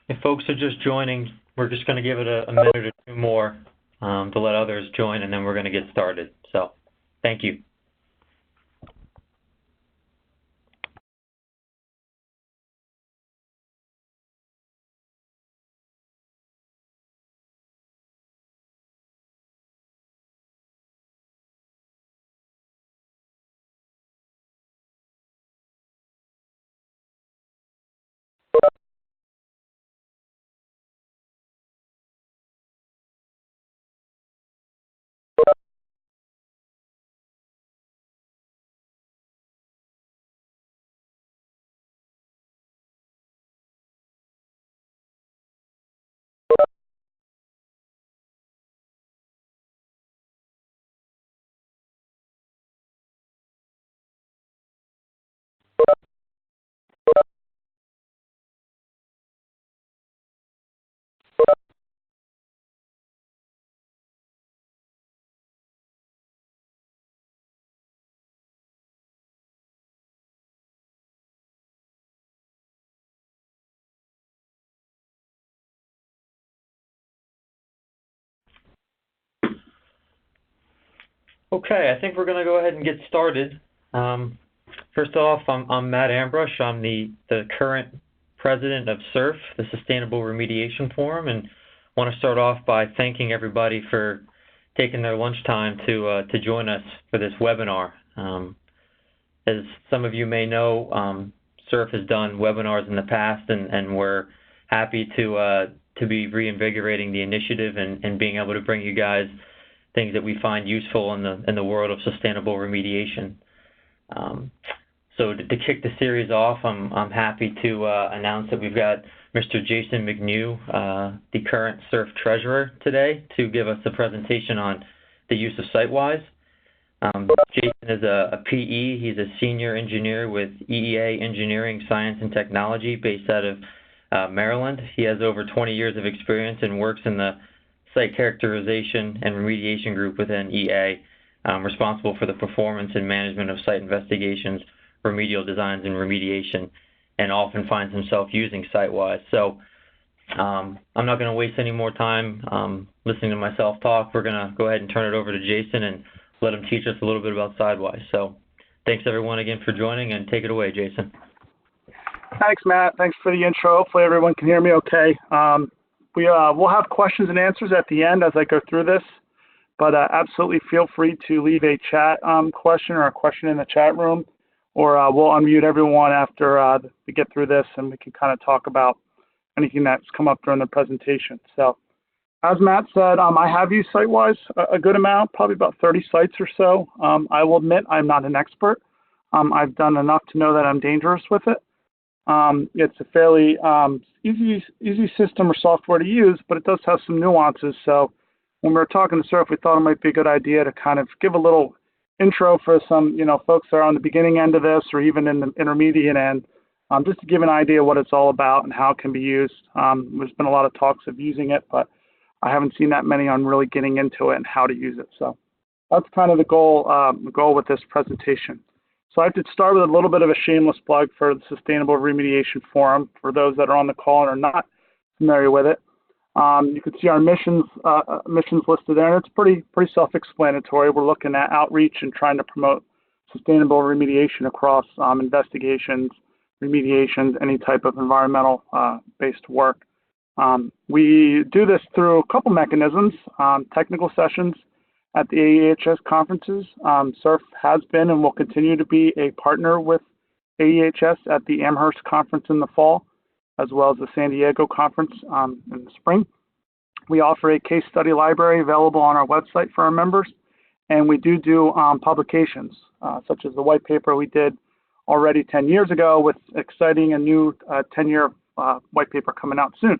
If folks are just joining, we're just going to give it a minute or two more to let others join, and then we're going to get started. So, thank you. Okay, I think we're going to go ahead and get started. First off, I'm Matt Ambrush. I'm the current president of SURF, the Sustainable Remediation Forum, and want to start off by thanking everybody for taking their lunchtime to join us for this webinar. As some of you may know, SURF has done webinars in the past, and we're happy to be reinvigorating the initiative and being able to bring you guys things that we find useful in the world of sustainable remediation. So to kick the series off, I'm happy to announce that we've got Mr. Jason McNew, the current SURF treasurer, today to give us a presentation on the use of SiteWise. Jason is a PE. He's a senior engineer with EEA Engineering, Science, and Technology based out of Maryland. He has over 20 years of experience and works in the site characterization and remediation group within EA, responsible for the performance and management of site investigations, remedial designs, and remediation, and often finds himself using SiteWise. So I'm not going to waste any more time listening to myself talk. We're going to go ahead and turn it over to Jason and let him teach us a little bit about SiteWise. So thanks everyone again for joining, and take it away, Jason. Thanks, Matt. Thanks for the intro. Hopefully everyone can hear me okay. We'll have questions and answers at the end as I go through this, but absolutely feel free to leave a chat question or a question in the chat room, or we'll unmute everyone after we get through this, and we can kind of talk about anything that's come up during the presentation. So, as Matt said, I have used SiteWise a good amount, probably about 30 sites or so. I will admit I'm not an expert. I've done enough to know that I'm dangerous with it. It's a fairly easy system or software to use, but it does have some nuances. So when we were talking to SURF, we thought it might be a good idea to kind of give a little intro for some, folks that are on the beginning end of this or even in the intermediate end, just to give an idea what it's all about and how it can be used. There's been a lot of talks of using it, but I haven't seen that many on really getting into it and how to use it. So that's kind of the goal with this presentation. So I have to start with a little bit of a shameless plug for the Sustainable Remediation Forum for those that are on the call and are not familiar with it. You can see our missions listed there, and it's pretty self-explanatory. We're looking at outreach and trying to promote sustainable remediation across investigations, remediations, any type of environmental based work. We do this through a couple mechanisms, technical sessions at the AEHS conferences. SURF has been and will continue to be a partner with AEHS at the Amherst conference in the fall, as well as the San Diego conference in the spring. We offer a case study library available on our website for our members, and we do publications, such as the white paper we did already 10 years ago with exciting and new 10-year white paper coming out soon.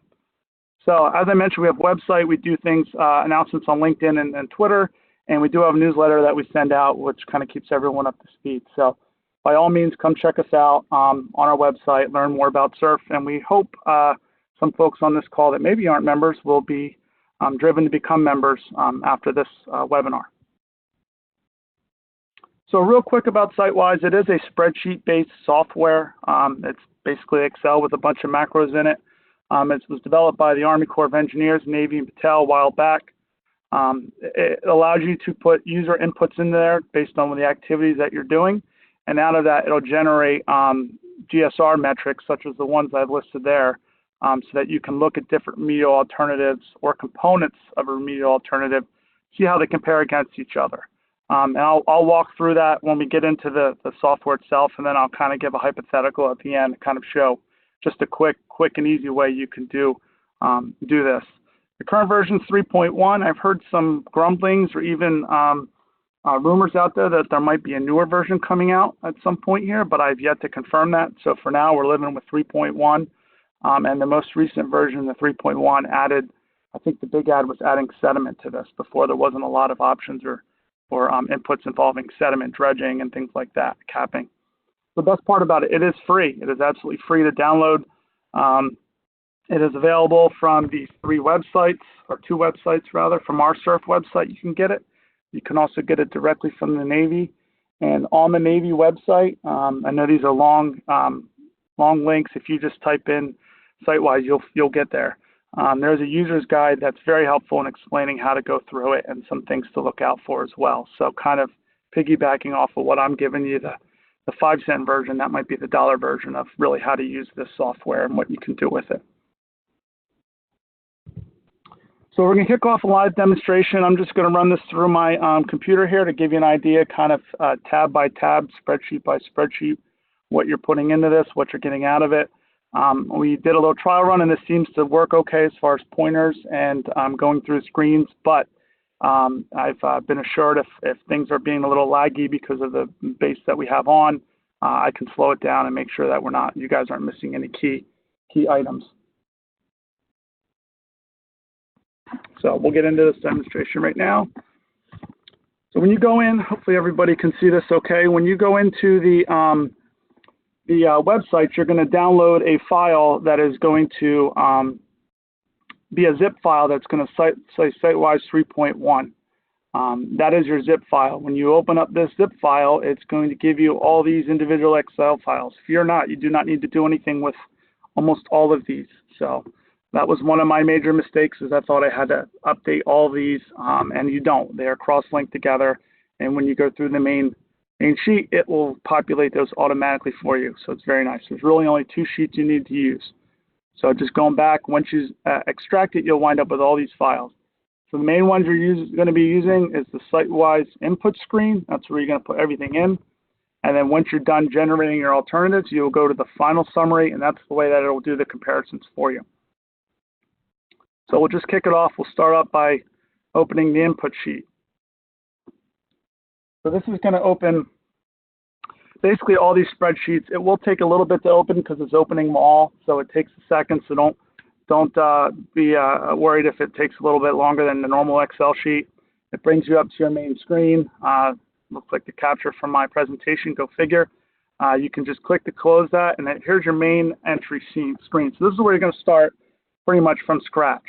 So as I mentioned, we have a website. We do things, announcements on LinkedIn and Twitter, and we do have a newsletter that we send out, which kind of keeps everyone up to speed. So by all means, come check us out on our website, learn more about SURF, and we hope some folks on this call that maybe aren't members will be driven to become members after this webinar. So real quick about SiteWise, it is a spreadsheet-based software. It's basically Excel with a bunch of macros in it. It was developed by the Army Corps of Engineers, Navy, and Patel a while back. It allows you to put user inputs in there based on the activities that you're doing, and out of that, it'll generate GSR metrics, such as the ones I've listed there, so that you can look at different remedial alternatives or components of a remedial alternative, see how they compare against each other. And I'll walk through that when we get into the software itself, and then I'll kind of give a hypothetical at the end to kind of show just a quick and easy way you can do this. The current version is 3.1. I've heard some grumblings or even rumors out there that there might be a newer version coming out at some point here, but I've yet to confirm that. So for now, we're living with 3.1. And the most recent version, the 3.1, added, I think the big add was adding sediment to this. Before, there wasn't a lot of options or inputs involving sediment dredging and things like that, capping. The best part about it, it is free. It is absolutely free to download. It is available from these two websites rather, from our SURF website. You can get it. You can also get it directly from the Navy. And on the Navy website, I know these are long links. If you just type in SiteWise, you'll get there. There's a user's guide that's very helpful in explaining how to go through it and some things to look out for as well. So kind of piggybacking off of what I'm giving you, the 5-cent version, that might be the dollar version of really how to use this software and what you can do with it. So we're going to kick off a live demonstration. I'm just going to run this through my computer here to give you an idea, kind of tab by tab, spreadsheet by spreadsheet, what you're putting into this, what you're getting out of it. We did a little trial run, and this seems to work okay as far as pointers and going through screens, but I've been assured if things are being a little laggy because of the base that we have on, I can slow it down and make sure that you guys aren't missing any key items. So we'll get into this demonstration right now. So when you go in, hopefully everybody can see this okay. When you go into the website, you're going to download a file that is going to be a zip file that's going to say SiteWise 3.1. That is your zip file. When you open up this zip file, it's going to give you all these individual Excel files. Fear not, you do not need to do anything with almost all of these. So that was one of my major mistakes, is I thought I had to update all these, and you don't. They are cross-linked together, and when you go through the main sheet, it will populate those automatically for you. So it's very nice. There's really only 2 sheets you need to use. So just going back, once you extract it, you'll wind up with all these files. So the main ones you're going to be using is the SiteWise input screen. That's where you're going to put everything in. And then once you're done generating your alternatives, you'll go to the final summary, and that's the way that it will do the comparisons for you. So we'll just kick it off. We'll start up by opening the input sheet. So this is going to open basically all these spreadsheets. It will take a little bit to open because it's opening them all, so it takes a second. So don't be worried if it takes a little bit longer than the normal Excel sheet. It brings you up to your main screen. Looks like the capture from my presentation. Go figure. You can just click to close that, and then here's your main entry screen. So this is where you're going to start pretty much from scratch.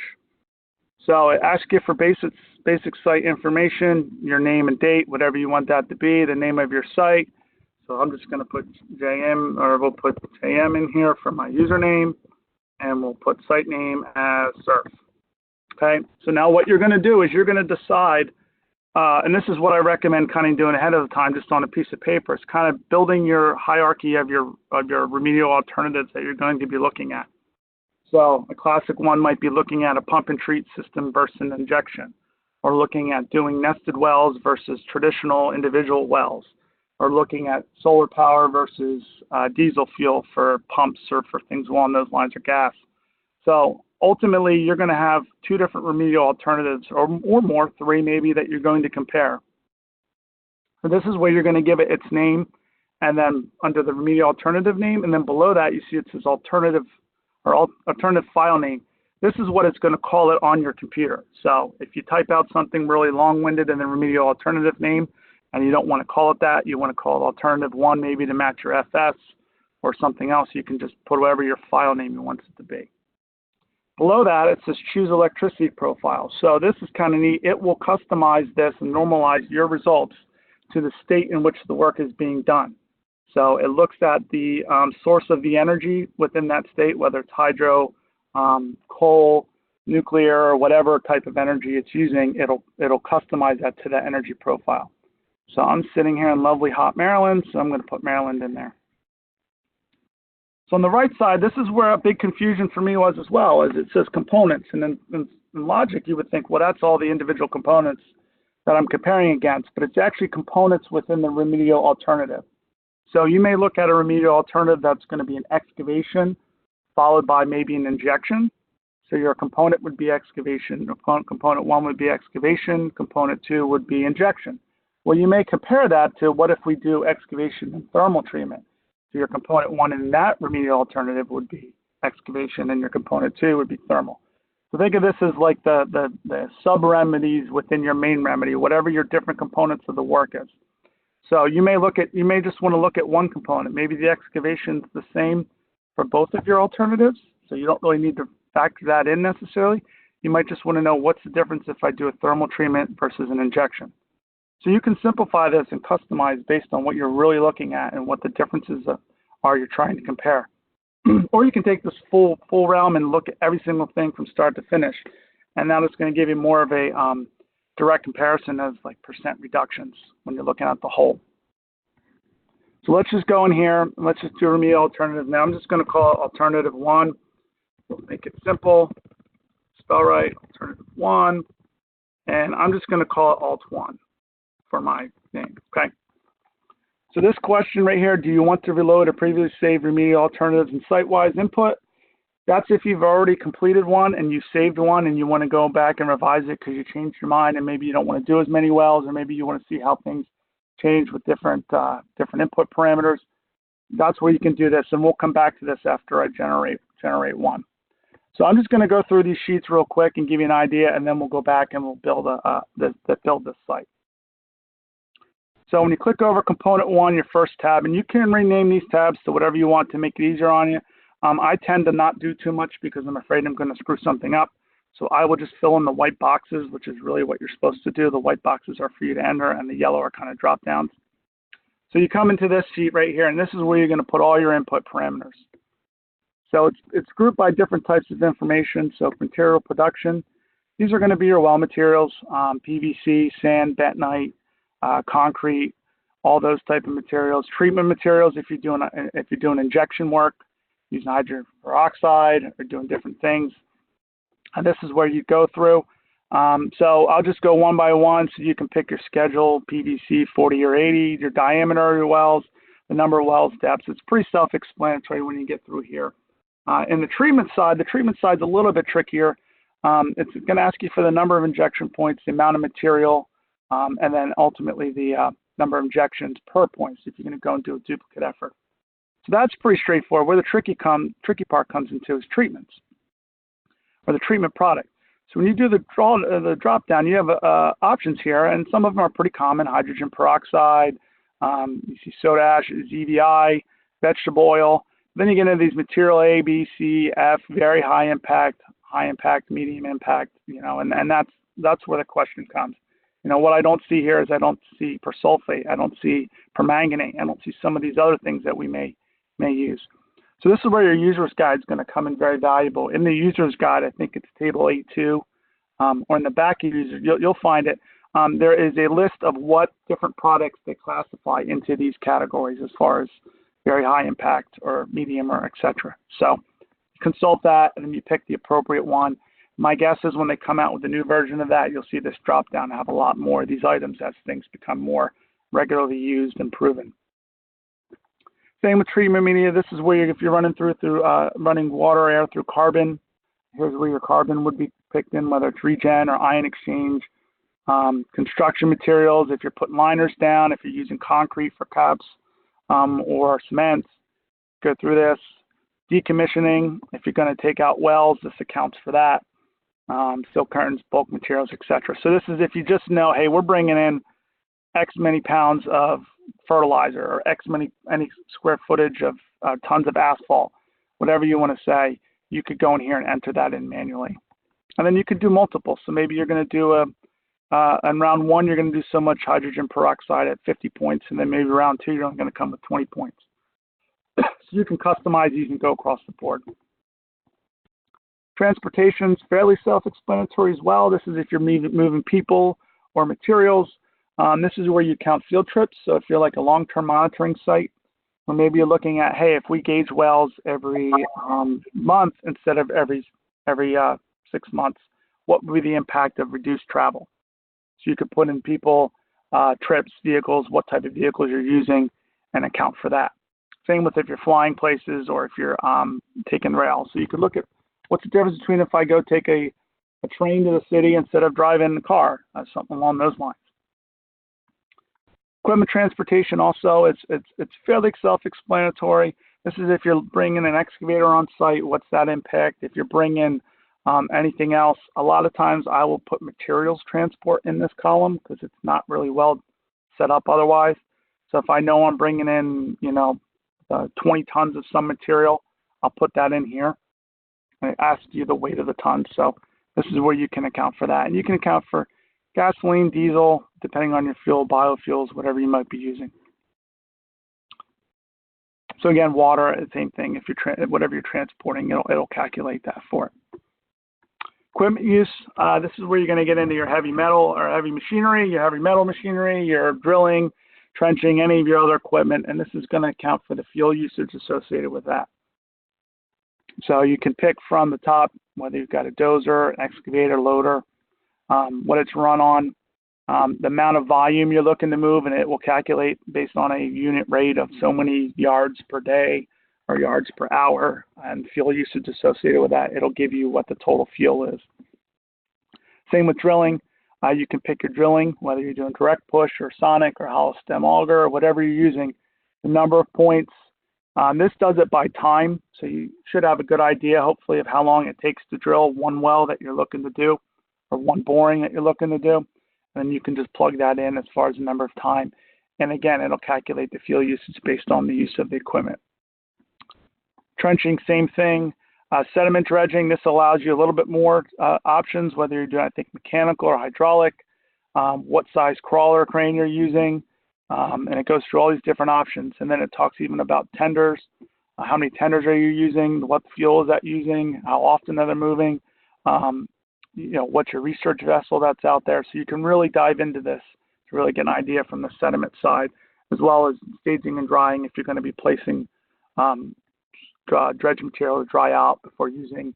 So it asks you for basic site information, your name and date, whatever you want that to be, the name of your site. So I'm just going to put JM, or we'll put JM in here for my username, and we'll put site name as SURF. Okay, so now what you're going to do is you're going to decide, and this is what I recommend kind of doing ahead of the time, just on a piece of paper. It's kind of building your hierarchy of your remedial alternatives that you're going to be looking at. So a classic one might be looking at a pump and treat system versus an injection, or looking at doing nested wells versus traditional individual wells, or looking at solar power versus diesel fuel for pumps or for things along those lines, or gas. So ultimately, you're going to have 2 different remedial alternatives, or more, 3 maybe, that you're going to compare. So this is where you're going to give it its name, and then under the remedial alternative name, and then below that you see it says alternative file name. This is what it's going to call it on your computer. So if you type out something really long-winded in the remedial alternative name, and you don't want to call it that, you want to call it alternative 1 maybe to match your FS or something else, you can just put whatever your file name you want it to be. Below that, it says choose electricity profile. So this is kind of neat. It will customize this and normalize your results to the state in which the work is being done. So it looks at the source of the energy within that state, whether it's hydro, coal, nuclear, or whatever type of energy it's using, it'll customize that to that energy profile. So I'm sitting here in lovely hot Maryland, so I'm going to put Maryland in there. So on the right side, this is where a big confusion for me was as well, as it says components. And in logic, you would think, well, that's all the individual components that I'm comparing against, but it's actually components within the remedial alternative. So you may look at a remedial alternative that's going to be an excavation, followed by maybe an injection. So your component would be excavation. Component 1 would be excavation. Component 2 would be injection. Well, you may compare that to what if we do excavation and thermal treatment. So your component 1 in that remedial alternative would be excavation, and your component 2 would be thermal. So think of this as like the sub-remedies within your main remedy, whatever your different components of the work is. So you may just want to look at one component. Maybe the excavation is the same for both of your alternatives, so you don't really need to factor that in necessarily. You might just want to know what's the difference if I do a thermal treatment versus an injection. So you can simplify this and customize based on what you're really looking at and what the differences are you're trying to compare. Or you can take this full realm and look at every single thing from start to finish, and that is going to give you more of a direct comparison of like percent reductions when you're looking at the whole. So let's just go in here and let's just do a remedial alternative. Now I'm just going to call it alternative 1. We'll make it simple, spell right, alternative 1, and I'm just going to call it alt 1 for my name, okay? So this question right here, do you want to reload a previously saved remedial alternatives in SiteWise input? That's if you've already completed one and you saved one and you want to go back and revise it because you changed your mind and maybe you don't want to do as many wells, or maybe you want to see how things change with different input parameters. That's where you can do this, and we'll come back to this after I generate one. So I'm just going to go through these sheets real quick and give you an idea, and then we'll go back and we'll build this site. So when you click over component 1, your first tab, and you can rename these tabs to whatever you want to make it easier on you. I tend to not do too much because I'm afraid I'm going to screw something up. So I will just fill in the white boxes, which is really what you're supposed to do. The white boxes are for you to enter, and the yellow are kind of drop downs. So you come into this sheet right here, and this is where you're going to put all your input parameters. So it's grouped by different types of information. So material production, these are going to be your well materials, PVC, sand, bentonite, concrete, all those type of materials. Treatment materials, if you're doing injection work, using hydrogen peroxide or doing different things. And this is where you go through. So I'll just go one by one so you can pick your schedule, PVC 40 or 80, your diameter of your wells, the number of well steps. It's pretty self-explanatory when you get through here. In the treatment side's a little bit trickier. It's going to ask you for the number of injection points, the amount of material, and then ultimately the number of injections per point, so if you're going to go and do a duplicate effort. So that's pretty straightforward. Where the tricky part comes into is treatments, or the treatment product. So when you do the drop down, you have options here, and some of them are pretty common: hydrogen peroxide, you see soda ash, EVI, vegetable oil. Then you get into these material A, B, C, F, very high impact, medium impact, and that's where the question comes. What I don't see here is I don't see persulfate, I don't see permanganate, I don't see some of these other things that we may use. So this is where your user's guide is going to come in very valuable. In the user's guide, I think it's table 8.2, or in the back of user, you'll find it. There is a list of what different products they classify into these categories as far as very high impact or medium or etc. So consult that, and then you pick the appropriate one. My guess is when they come out with a new version of that, you'll see this drop down have a lot more of these items as things become more regularly used and proven. Same with treatment media. This is where if you're running running water, air through carbon, here's where your carbon would be picked in, whether it's regen or ion exchange. Construction materials, if you're putting liners down, if you're using concrete for caps or cement, go through this. Decommissioning, if you're going to take out wells, this accounts for that. Silk curtains, bulk materials, etc. So this is if you just know, hey, we're bringing in X many pounds of fertilizer or any square footage of tons of asphalt, whatever you want to say, you could go in here and enter that in manually. And then you could do multiple. So maybe you're going to do in round 1, you're going to do so much hydrogen peroxide at 50 points, and then maybe round 2, you're only going to come with 20 points. So you can customize these and go across the board. Transportation's fairly self-explanatory as well. This is if you're moving people or materials. This is where you count field trips. So if you're like a long-term monitoring site, or maybe you're looking at, hey, if we gauge wells every month instead of every 6 months, what would be the impact of reduced travel? So you could put in people, trips, vehicles, what type of vehicles you're using, and account for that. Same with if you're flying places or if you're taking rail. So you could look at what's the difference between if I go take a train to the city instead of driving a car, something along those lines. Equipment transportation also, it's fairly self-explanatory. This is if you're bringing an excavator on site, what's that impact? If you're bringing anything else, a lot of times I will put materials transport in this column because it's not really well set up otherwise. So if I know I'm bringing in, 20 tons of some material, I'll put that in here. And it asks you the weight of the ton. So this is where you can account for that. And you can account for gasoline, diesel, depending on your fuel, biofuels, whatever you might be using. So again, water, same thing. If you're whatever you're transporting, it'll calculate that for it. Equipment use, this is where you're going to get into your heavy metal or heavy machinery, your heavy metal machinery, your drilling, trenching, any of your other equipment, and this is going to account for the fuel usage associated with that. So you can pick from the top whether you've got a dozer, an excavator, loader, what it's run on, the amount of volume you're looking to move, and it will calculate based on a unit rate of so many yards per day or yards per hour, and fuel usage associated with that. It'll give you what the total fuel is. Same with drilling. You can pick your drilling, whether you're doing direct push or sonic or hollow stem auger or whatever you're using, the number of points. This does it by time, so you should have a good idea, hopefully, of how long it takes to drill one well that you're looking to do or one boring that you're looking to do. And you can just plug that in as far as the number of time. And again, it'll calculate the fuel usage based on the use of the equipment. Trenching, same thing. Sediment dredging, this allows you a little bit more options, whether you're doing, I think, mechanical or hydraulic, what size crawler crane you're using, and it goes through all these different options. And then it talks even about tenders. How many tenders are you using? What fuel is that using? How often are they moving? What's your research vessel that's out there? So you can really dive into this to really get an idea from the sediment side, as well as staging and drying if you're going to be placing dredge material to dry out before using.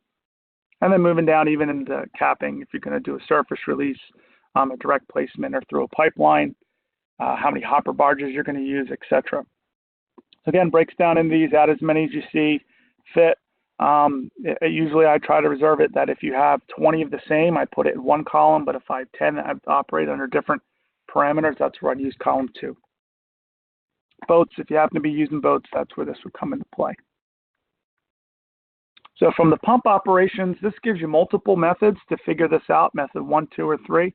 And then moving down even into capping, if you're going to do a surface release, a direct placement or through a pipeline, how many hopper barges you're going to use, etc. So again, breaks down into these, add as many as you see fit. Usually I try to reserve it that if you have 20 of the same, I put it in one column, but if I have 10 that operate under different parameters, that's where I'd use column 2. Boats, if you happen to be using boats, that's where this would come into play. So from the pump operations, this gives you multiple methods to figure this out, method 1, 2, or 3.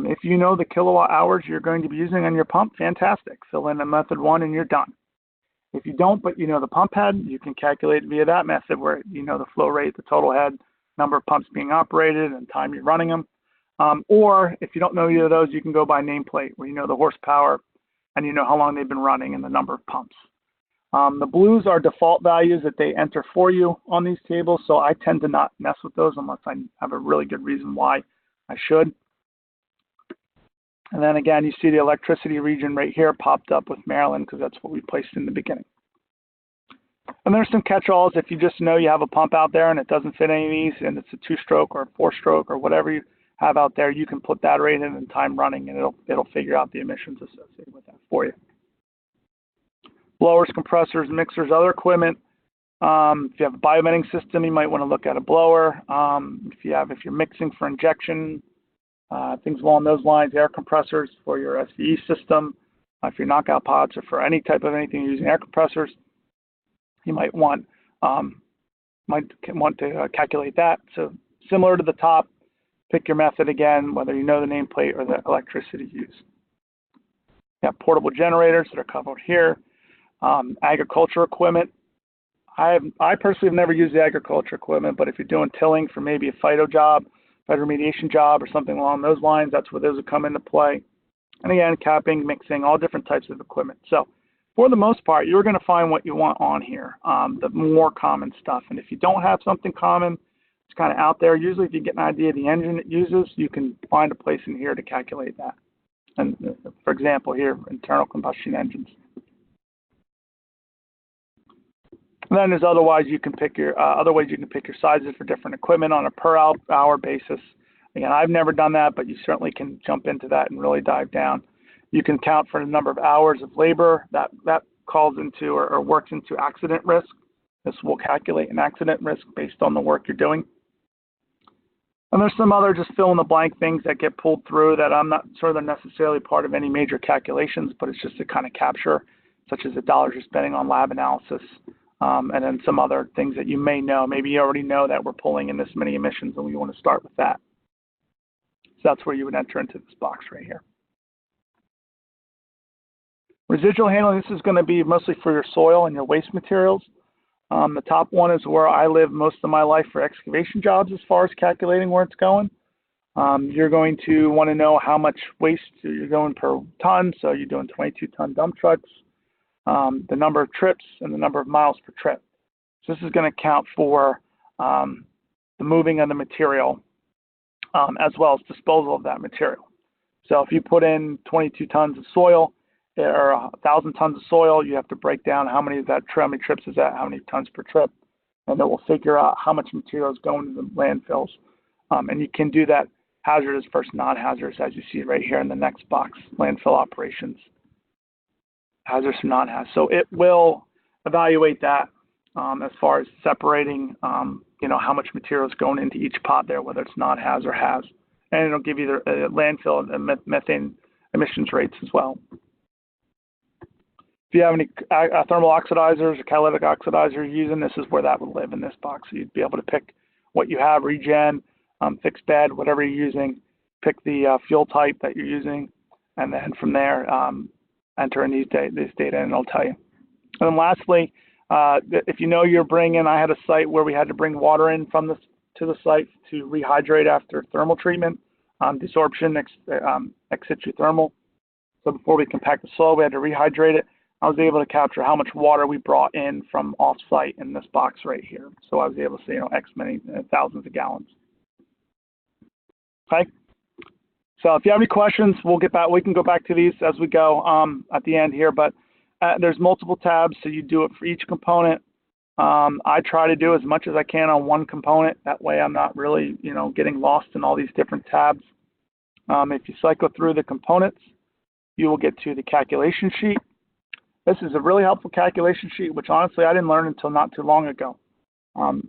If you know the kilowatt hours you're going to be using on your pump, fantastic. Fill in a method 1 and you're done. If you don't, but you know the pump head, you can calculate via that method where you know the flow rate, the total head, number of pumps being operated, and time you're running them. Or if you don't know either of those, you can go by nameplate where you know the horsepower and you know how long they've been running and the number of pumps. The blues are default values that they enter for you on these tables, so I tend to not mess with those unless I have a really good reason why I should. And then again, you see the electricity region right here popped up with Maryland because that's what we placed in the beginning. And there's some catch-alls. If you just know you have a pump out there and it doesn't fit any of these and it's a 2-stroke or a 4-stroke or whatever you have out there, you can put that right in and time running and it'll figure out the emissions associated with that for you. Blowers, compressors, mixers, other equipment. If you have a bioventing system, you might want to look at a blower. If you're mixing for injection, things along those lines, air compressors for your SVE system. If you're knockout pods or for any type of anything using air compressors, you might want to calculate that. So similar to the top, pick your method again, whether you know the nameplate or the electricity use. You have portable generators that are covered here. Agriculture equipment. I personally have never used the agriculture equipment, but if you're doing tilling for maybe a phyto job, remediation job or something along those lines, that's where those would come into play. And again, capping, mixing, all different types of equipment. So for the most part, you're going to find what you want on here, the more common stuff. And if you don't have something common, It's kind of out there. Usually if you get an idea of the engine it uses, you can find a place in here to calculate that. And for example, here, internal combustion engines. And then there's otherwise you can pick your other ways you can pick your sizes for different equipment on a per hour basis. Again, I've never done that, but you certainly can jump into that and really dive down. You can count for the number of hours of labor that calls into or works into accident risk. This will calculate an accident risk based on the work you're doing. And there's some other just fill in the blank things that get pulled through that I'm not sure they're necessarily part of any major calculations, but it's just to kind of capture, such as the dollars you're spending on lab analysis, and then some other things that you may know. Maybe you already know that we're pulling in this many emissions and we want to start with that. So that's where you would enter into this box right here. Residual handling, this is going to be mostly for your soil and your waste materials. The top one is where I live most of my life for excavation jobs as far as calculating where it's going. You're going to want to know how much waste you're going per ton. So you're doing 22-ton dump trucks, the number of trips, and the number of miles per trip. So this is going to count for the moving of the material as well as disposal of that material. So if you put in 22 tons of soil, or 1,000 tons of soil, you have to break down how many trips is that, how many tons per trip, and it will figure out how much material is going to the landfills. And you can do that hazardous versus non-hazardous, as you see right here in the next box, landfill operations, hazardous or non-hazardous. So it will evaluate that as far as separating, how much material is going into each pot there, whether it's non-haz or haz, and it'll give you the landfill and methane emissions rates as well. If you have any thermal oxidizers or catalytic oxidizers you're using, this is where that would live in this box. So you'd be able to pick what you have, regen, fixed bed, whatever you're using, pick the fuel type that you're using, and then from there, enter in these data and it'll tell you. And then lastly, if you know you're bringing, I had a site where we had to bring water in to the site to rehydrate after thermal treatment, desorption, ex situ thermal. So before we compact the soil, we had to rehydrate it. I was able to capture how much water we brought in from off-site in this box right here. So I was able to say, X many thousands of gallons. Okay. So if you have any questions, we can go back to these as we go at the end here. But there's multiple tabs, so you do it for each component. I try to do as much as I can on one component. That way, I'm not really, getting lost in all these different tabs. If you cycle through the components, you will get to the calculation sheet. This is a really helpful calculation sheet, which honestly I didn't learn until not too long ago.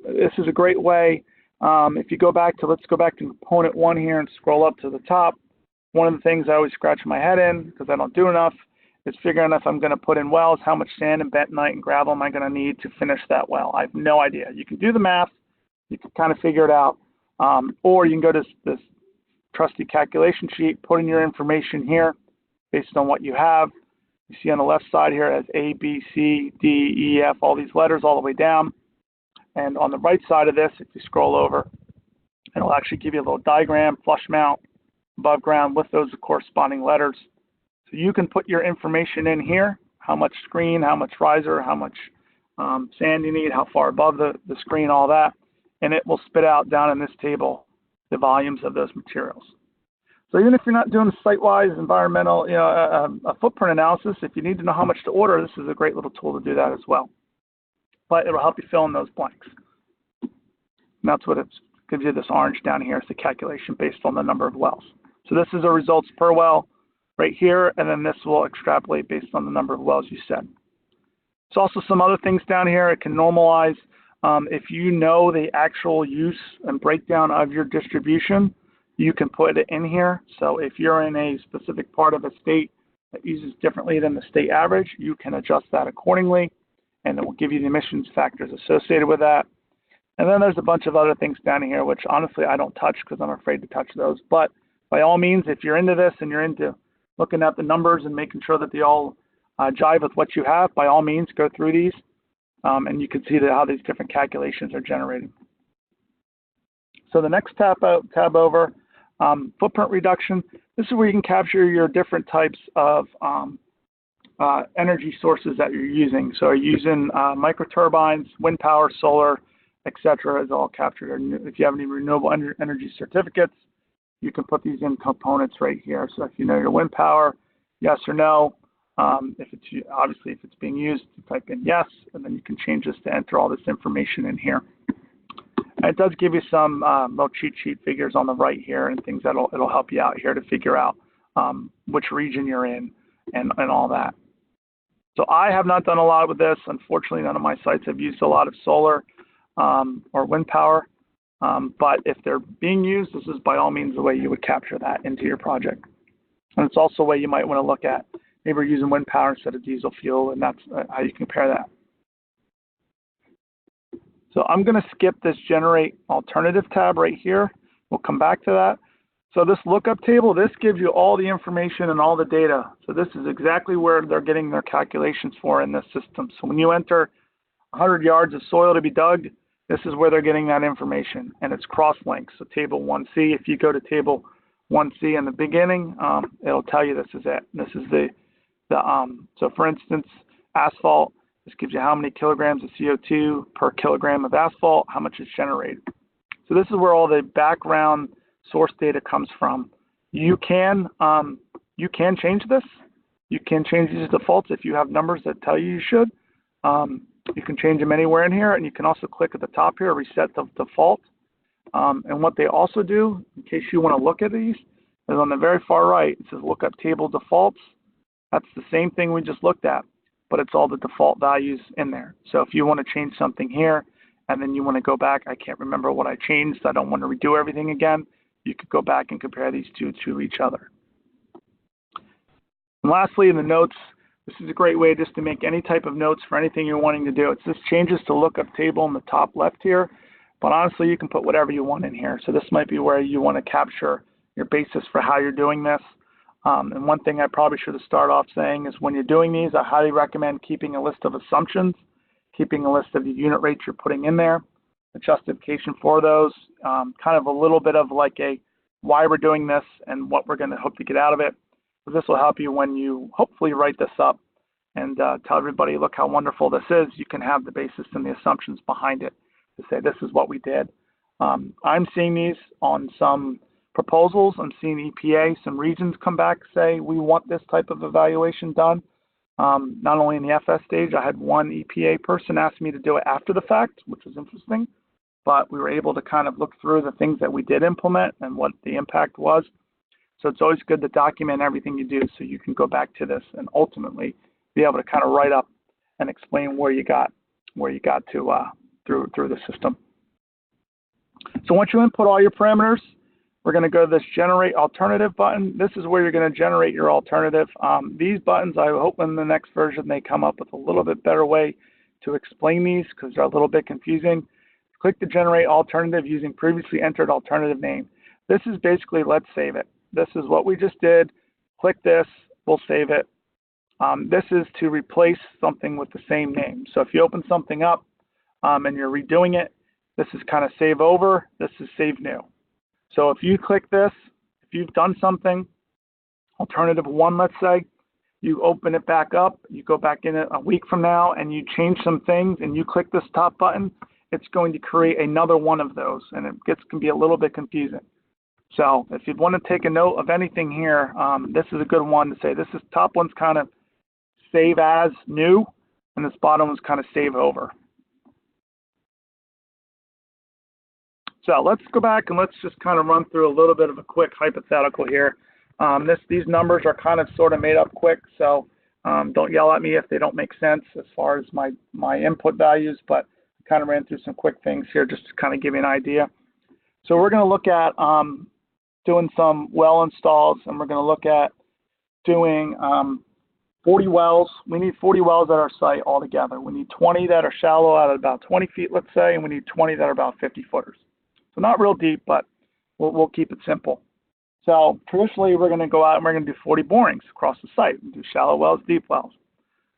This is a great way. If you let's go back to component 1 here and scroll up to the top. One of the things I always scratch my head in, because I don't do enough, is figuring if I'm going to put in wells, how much sand and bentonite and gravel am I going to need to finish that well? I have no idea. You can do the math. You can kind of figure it out. Or you can go to this trusty calculation sheet, put in your information here based on what you have. You see on the left side here it has A, B, C, D, E, F, all these letters all the way down. And on the right side of this, if you scroll over, it'll actually give you a little diagram, flush mount, above ground with those corresponding letters. So you can put your information in here, how much screen, how much riser, how much sand you need, how far above the screen, all that. And it will spit out down in this table the volumes of those materials. So even if you're not doing SiteWise environmental, a footprint analysis, if you need to know how much to order, this is a great little tool to do that as well. But it will help you fill in those blanks. And that's what it gives you. This orange down here is the calculation based on the number of wells. So this is the results per well right here, and then this will extrapolate based on the number of wells you said. There's also some other things down here. It can normalize. If you know the actual use and breakdown of your distribution, you can put it in here. So if you're in a specific part of a state that uses differently than the state average, you can adjust that accordingly, and it will give you the emissions factors associated with that. And then there's a bunch of other things down here, which honestly I don't touch because I'm afraid to touch those. But by all means, if you're into this and you're into looking at the numbers and making sure that they all jive with what you have, by all means, go through these, and you can see how these different calculations are generated. So the next tab over, footprint reduction. This is where you can capture your different types of energy sources that you're using. So you're using microturbines, wind power, solar, etc. is all captured. And if you have any renewable energy certificates, you can put these in components right here. So if you know your wind power, yes or no. If it's being used, you type in yes, and then you can change this to enter all this information in here. And it does give you some little cheat sheet figures on the right here and things it'll help you out here to figure out which region you're in and all that. So I have not done a lot with this. Unfortunately, none of my sites have used a lot of solar or wind power. But if they're being used, this is by all means the way you would capture that into your project. And it's also a way you might want to look at. Maybe we're using wind power instead of diesel fuel, and that's how you compare that. So I'm going to skip this Generate Alternative tab right here. We'll come back to that. So this lookup table, this gives you all the information and all the data. So this is exactly where they're getting their calculations for in this system. So when you enter 100 yards of soil to be dug, this is where they're getting that information, and it's cross-linked. So table 1C, if you go to table 1C in the beginning, it'll tell you this is it. This is so for instance, asphalt, this gives you how many kilograms of CO2 per kilogram of asphalt, how much is generated. So this is where all the background source data comes from. You can change this. You can change these defaults if you have numbers that tell you should. You can change them anywhere in here, and you can also click at the top here, reset the default. And what they also do, in case you want to look at these, is on the very far right, it says look up table defaults. That's the same thing we just looked at, but it's all the default values in there. So if you want to change something here, and then you want to go back, I can't remember what I changed, I don't want to redo everything again, you could go back and compare these two to each other. And lastly, in the notes, this is a great way just to make any type of notes for anything you're wanting to do. It's this changes to lookup table in the top left here, but honestly, you can put whatever you want in here. So this might be where you want to capture your basis for how you're doing this. And one thing I probably should have started off saying is when you're doing these, I highly recommend keeping a list of assumptions, keeping a list of the unit rates you're putting in there, the justification for those, kind of a little bit of like a why we're doing this and what we're going to hope to get out of it. So this will help you when you hopefully write this up and tell everybody, look how wonderful this is. You can have the basis and the assumptions behind it to say this is what we did. I'm seeing these on some proposals. I'm seeing EPA, some regions come back, say we want this type of evaluation done. Not only in the FS stage, I had one EPA person ask me to do it after the fact, which was interesting, but we were able to kind of look through the things that we did implement and what the impact was. So it's always good to document everything you do so you can go back to this and ultimately be able to kind of write up and explain where you got to through the system. So once you input all your parameters, we're going to go to this Generate Alternative button. This is where you're going to generate your alternative. These buttons, I hope in the next version they come up with a little bit better way to explain these because they're a little bit confusing. Click the Generate Alternative using previously entered alternative name. This is basically let's save it. This is what we just did. Click this, we'll save it. This is to replace something with the same name. So if you open something up and you're redoing it, this is kind of save over, this is save new. So if you click this, if you've done something, alternative 1, let's say, you open it back up, you go back in it a week from now and you change some things and you click this top button, it's going to create another one of those and it can be a little bit confusing. So if you want to take a note of anything here, this is a good one to say this is top one's kind of save as new and this bottom one's kind of save over. So let's go back and let's just kind of run through a little bit of a quick hypothetical here. These numbers are kind of sort of made up quick, so don't yell at me if they don't make sense as far as my input values, but I kind of ran through some quick things here just to kind of give you an idea. So we're going to look at doing some well installs, and we're going to look at doing 40 wells. We need 40 wells at our site altogether. We need 20 that are shallow at about 20 feet, let's say, and we need 20 that are about 50 footers. So not real deep, but we'll keep it simple. So traditionally, we're going to go out and we're going to do 40 borings across the site. We do shallow wells, deep wells.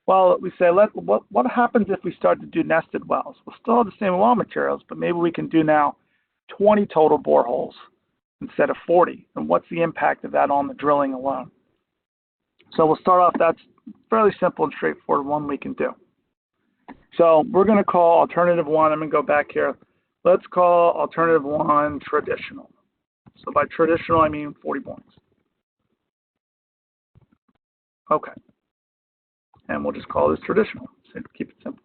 Well, we say, what happens if we start to do nested wells? We'll still have the same well materials, but maybe we can do now 20 total boreholes instead of 40. And what's the impact of that on the drilling alone? So we'll start off, that's fairly simple and straightforward one we can do. So we're going to call alternative 1. I'm going to go back here. Let's call alternative 1 traditional. So by traditional, I mean 40 points. Okay. And we'll just call this traditional, so keep it simple.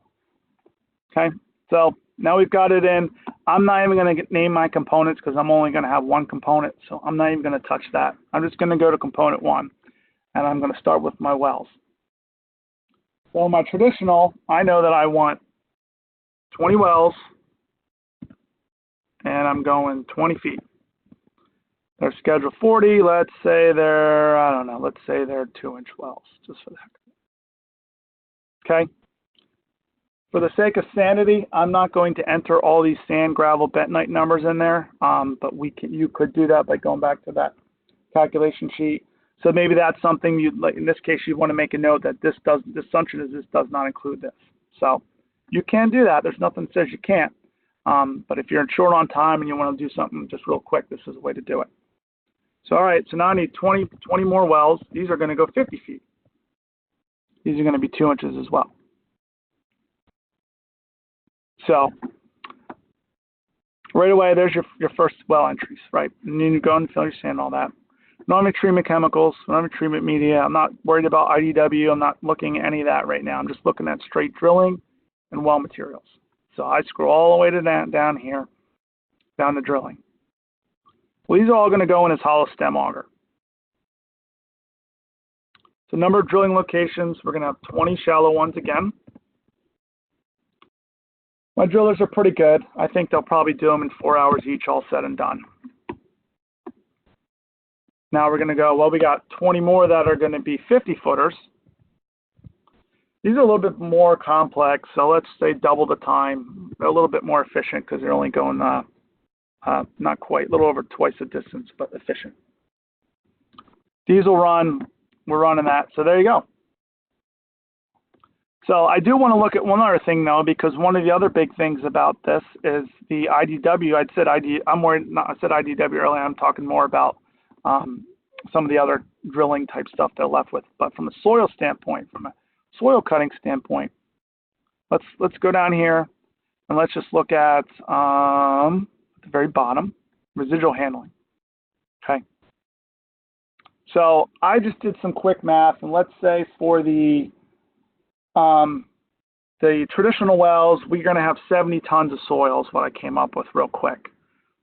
Okay, so now we've got it in. I'm not even going to name my components because I'm only going to have one component, so I'm not even going to touch that. I'm just going to go to component 1, and I'm going to start with my wells. So my traditional, I know that I want 20 wells, and I'm going 20 feet. They're scheduled 40. Let's say they're, I don't know, let's say they're 2-inch wells, just for the heck of it. Okay? For the sake of sanity, I'm not going to enter all these sand, gravel, bentonite numbers in there, but you could do that by going back to that calculation sheet. So maybe that's something you'd like. In this case, you want to make a note that the assumption is this does not include this. So you can do that. There's nothing that says you can't. But if you're short on time and you want to do something just real quick, this is a way to do it. So all right, so now I need 20 more wells. These are going to go 50 feet. These are going to be 2 inches as well. So right away, there's your first well entries, right? And then you go and fill your sand and all that. Non treatment chemicals, non treatment media. I'm not worried about IDW. I'm not looking at any of that right now. I'm just looking at straight drilling and well materials. So I scroll all the way to down here, down to drilling. Well, these are all going to go in as hollow stem auger. So number of drilling locations, we're going to have 20 shallow ones again. My drillers are pretty good. I think they'll probably do them in 4 hours each, all said and done. Now we're going to go, well, we got 20 more that are going to be 50 footers. These are a little bit more complex, so let's say double the time. They're a little bit more efficient because they're only going, not quite, a little over twice the distance, but efficient. Diesel run, we're running that, so there you go. So I do want to look at one other thing, though, because one of the other big things about this is the IDW. I said IDW earlier. I'm talking more about some of the other drilling type stuff they're left with. But from a soil standpoint, from a soil cutting standpoint, let's go down here and let's just look at the very bottom, residual handling. Okay. So I just did some quick math, and let's say for the traditional wells, we're going to have 70 tons of soil is what I came up with real quick.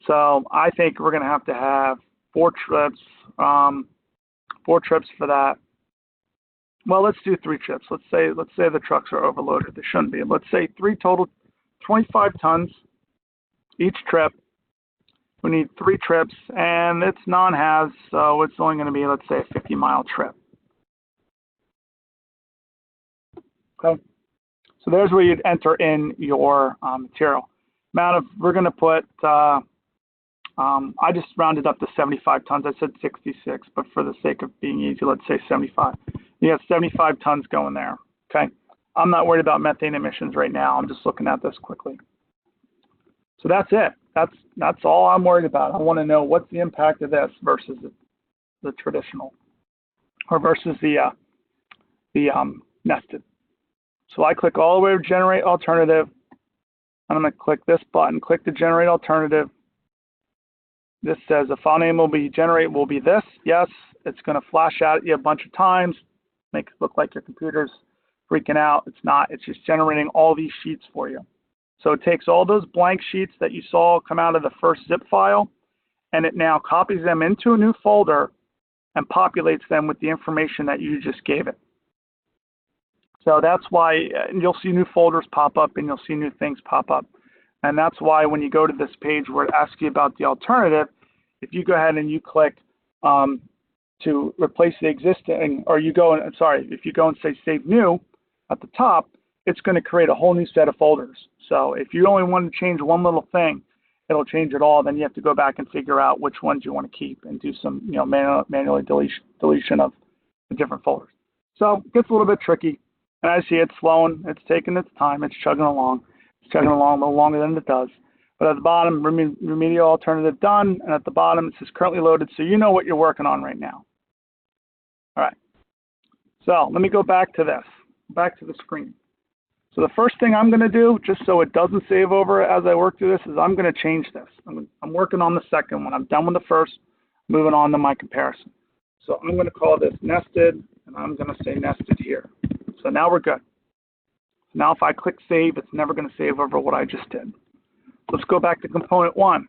So I think we're going to have 4 trips, 4 trips for that. Well, let's do 3 trips. Let's say the trucks are overloaded. They shouldn't be. Let's say 3 total, 25 tons each trip. We need 3 trips, and it's non-haz, so it's only going to be, let's say, a 50-mile trip. Okay, so there's where you'd enter in your material. We're going to put, I just rounded up to 75 tons. I said 66, but for the sake of being easy, let's say 75. You have 75 tons going there, okay? I'm not worried about methane emissions right now. I'm just looking at this quickly. So that's it. That's all I'm worried about. I want to know what's the impact of this versus the traditional, or versus the nested. So I click all the way to generate alternative. I'm going to click this button, click to generate alternative. This says the file name will be this. Yes, it's going to flash out at you a bunch of times, make it look like your computer's freaking out. It's not. It's just generating all these sheets for you. So it takes all those blank sheets that you saw come out of the first zip file, and it now copies them into a new folder and populates them with the information that you just gave it. So that's why you'll see new folders pop up and you'll see new things pop up. And that's why when you go to this page where it asks you about the alternative, if you go ahead and you click to replace the existing, or you go and, if you go and say Save New at the top, it's going to create a whole new set of folders. So if you only want to change one little thing, it'll change it all. Then you have to go back and figure out which ones you want to keep and do some manually deletion of the different folders. So it gets a little bit tricky. And I see it's slowing. It's taking its time. It's chugging along. It's chugging along a little longer than it does. But at the bottom, remedial alternative done. And at the bottom, it says currently loaded. So you know what you're working on right now. All right. So let me go back to this, back to the screen. So the first thing I'm going to do, just so it doesn't save over as I work through this, is I'm going to change this. I'm working on the second one. I'm done with the first, moving on to my comparison. So I'm going to call this nested, and I'm going to say nested here. So now we're good. Now if I click save, it's never going to save over what I just did. Let's go back to component one.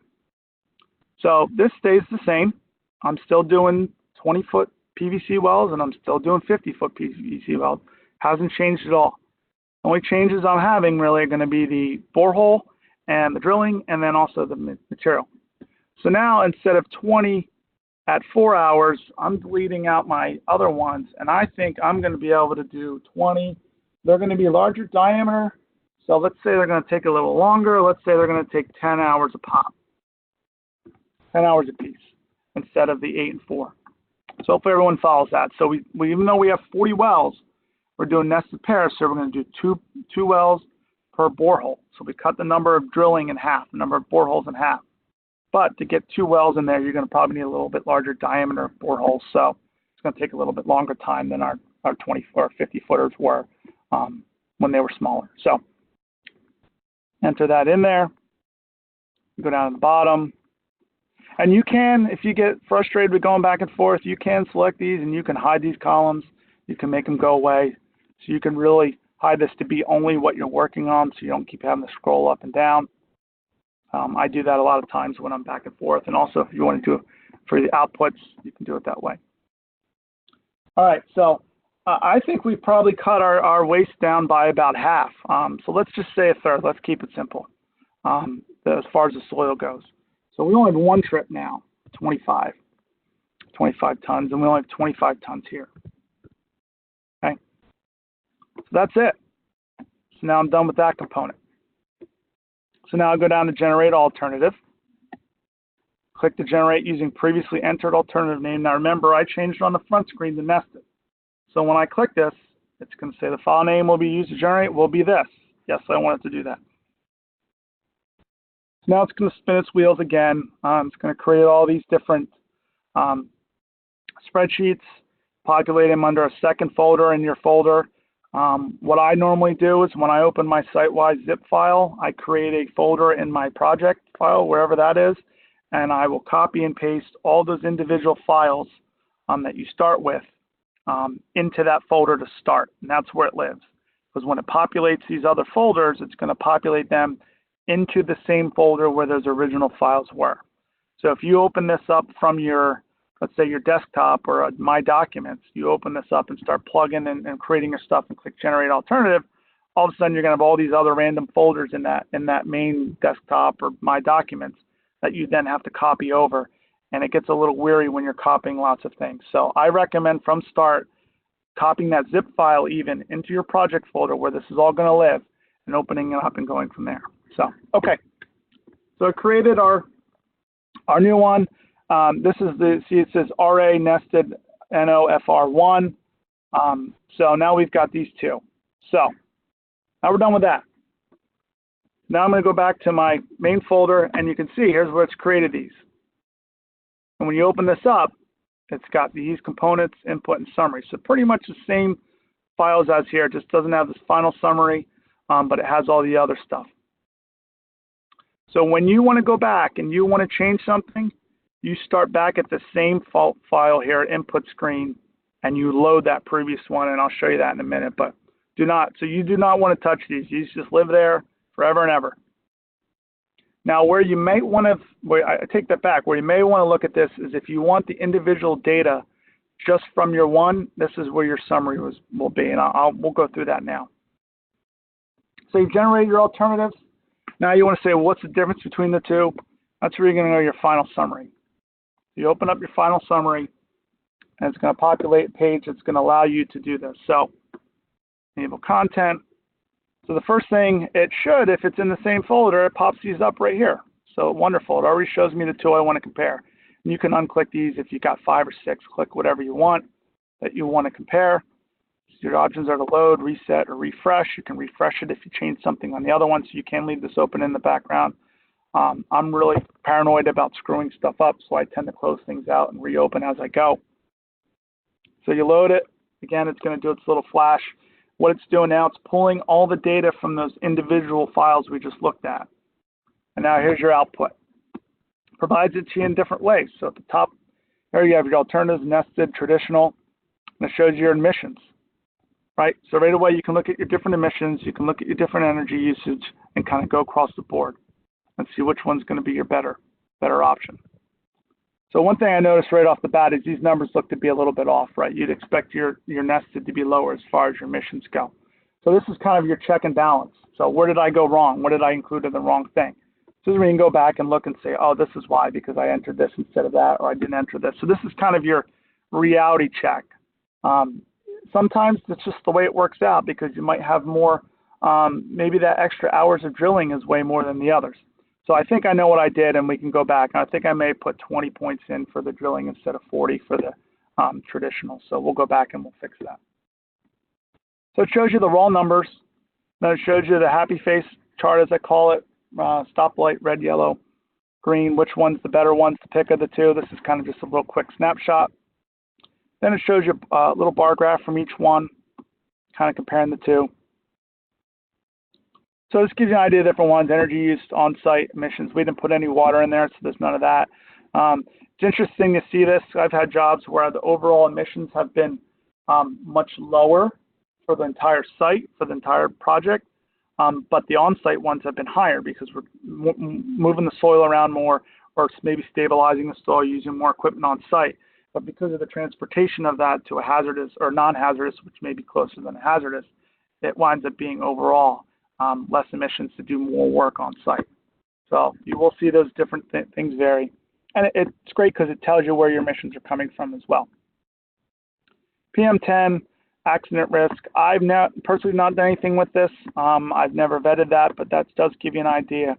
So this stays the same. I'm still doing 20-foot PVC wells, and I'm still doing 50-foot PVC wells. Hasn't changed at all. The only changes I'm having really are going to be the borehole and the drilling, and then also the material. So now instead of 20 at 4 hours, I'm deleting out my other ones, and I think I'm going to be able to do 20. They're going to be larger diameter. So let's say they're going to take a little longer. Let's say they're going to take 10 hours a pop, 10 hours a piece, instead of the 8 and 4. So hopefully everyone follows that. So we even though we have 40 wells, we're doing nested pairs, so we're going to do two wells per borehole. So we cut the number of drilling in half, the number of boreholes in half. But to get 2 wells in there, you're going to probably need a little bit larger diameter boreholes. So it's going to take a little bit longer time than our 20 or 50 footers were when they were smaller. So enter that in there. Go down to the bottom. And you can, if you get frustrated with going back and forth, you can select these and you can hide these columns. You can make them go away. So you can really hide this to be only what you're working on, so you don't keep having to scroll up and down. I do that a lot of times when I'm back and forth. And also, if you want to do it for the outputs, you can do it that way. All right, so I think we probably cut our waste down by about half. So let's just say a third. Let's keep it simple as far as the soil goes. So we only have one trip now, 25 tons, and we only have 25 tons here. Okay, so that's it. So now I'm done with that component. So now I'll go down to generate alternative. Click to generate using previously entered alternative name. Now remember, I changed it on the front screen to nested. So when I click this, it's going to say the file name will be used to generate will be this. Yes, I want it to do that. So now it's going to spin its wheels again. It's going to create all these different spreadsheets, populate them under a second folder in your folder. What I normally do is when I open my SiteWise zip file, I create a folder in my project file, wherever that is, and I will copy and paste all those individual files that you start with into that folder to start, and that's where it lives. Because when it populates these other folders, it's going to populate them into the same folder where those original files were. So if you open this up from your, let's say your desktop or My Documents, you open this up and start plugging and creating your stuff and click Generate Alternative, all of a sudden you're going to have all these other random folders in that main desktop or My Documents that you then have to copy over. And it gets a little weary when you're copying lots of things. So I recommend from start copying that zip file even into your project folder where this is all going to live and opening it up and going from there. So, okay. So I created our new one. This is it says RA nested NOFR1. So now we've got these two. So now we're done with that. Now I'm going to go back to my main folder, and you can see here's where it's created these. And when you open this up, it's got these components, input, and summary. So pretty much the same files as here. It just doesn't have this final summary, but it has all the other stuff. So when you want to go back and you want to change something, you start back at the same file here, input screen, and you load that previous one, and I'll show you that in a minute. But you do not want to touch these. These just live there forever and ever. Now, where you may want to, I take that back, where you may want to look at this is if you want the individual data just from your one, this is where your summary will be, and we'll go through that now. So you generate your alternatives. Now you want to say, well, what's the difference between the two? That's where you're going to know your final summary. You open up your final summary, and it's going to populate a page that's going to allow you to do this. So enable content. So the first thing it should, if it's in the same folder, it pops these up right here. So wonderful. It already shows me the two I want to compare. And you can unclick these if you've got 5 or 6. Click whatever you want that you want to compare. So your options are to load, reset, or refresh. You can refresh it if you change something on the other one, so you can leave this open in the background. I'm really paranoid about screwing stuff up, so I tend to close things out and reopen as I go. So you load it. Again, it's going to do its little flash. what it's doing now, it's pulling all the data from those individual files we just looked at. And now here's your output. Provides it to you in different ways. So at the top, here you have your alternatives, nested, traditional, and it shows you your emissions, right? So right away you can look at your different emissions, you can look at your different energy usage, and kind of go across the board and see which one's going to be your better option. So one thing I noticed right off the bat is these numbers look to be a little bit off, right? You'd expect your nested to be lower as far as your emissions go. So this is kind of your check and balance. So where did I go wrong? What did I include in the wrong thing? So we can go back and look and say, oh, this is why, because I entered this instead of that, or I didn't enter this. So this is kind of your reality check. Sometimes it's just the way it works out, because you might have more, maybe that extra hours of drilling is way more than the others. So I think I know what I did, and we can go back. I think I may put 20 points in for the drilling instead of 40 for the traditional. So we'll go back and we'll fix that. So it shows you the raw numbers. Then it shows you the happy face chart, as I call it, stoplight, red, yellow, green, which one's the better ones to pick of the two. This is kind of just a little quick snapshot. Then it shows you a little bar graph from each one, kind of comparing the two. So this gives you an idea of different ones: energy use, on-site emissions. We didn't put any water in there, so there's none of that. It's interesting to see this. I've had jobs where the overall emissions have been much lower for the entire site, for the entire project, but the on-site ones have been higher because we're moving the soil around more, or maybe stabilizing the soil using more equipment on site. But because of the transportation of that to a hazardous or non-hazardous, which may be closer than a hazardous, it winds up being overall less emissions to do more work on site. So you will see those different things vary. And it's great because it tells you where your emissions are coming from as well. PM10, accident risk. I've personally not done anything with this. I've never vetted that, but that does give you an idea.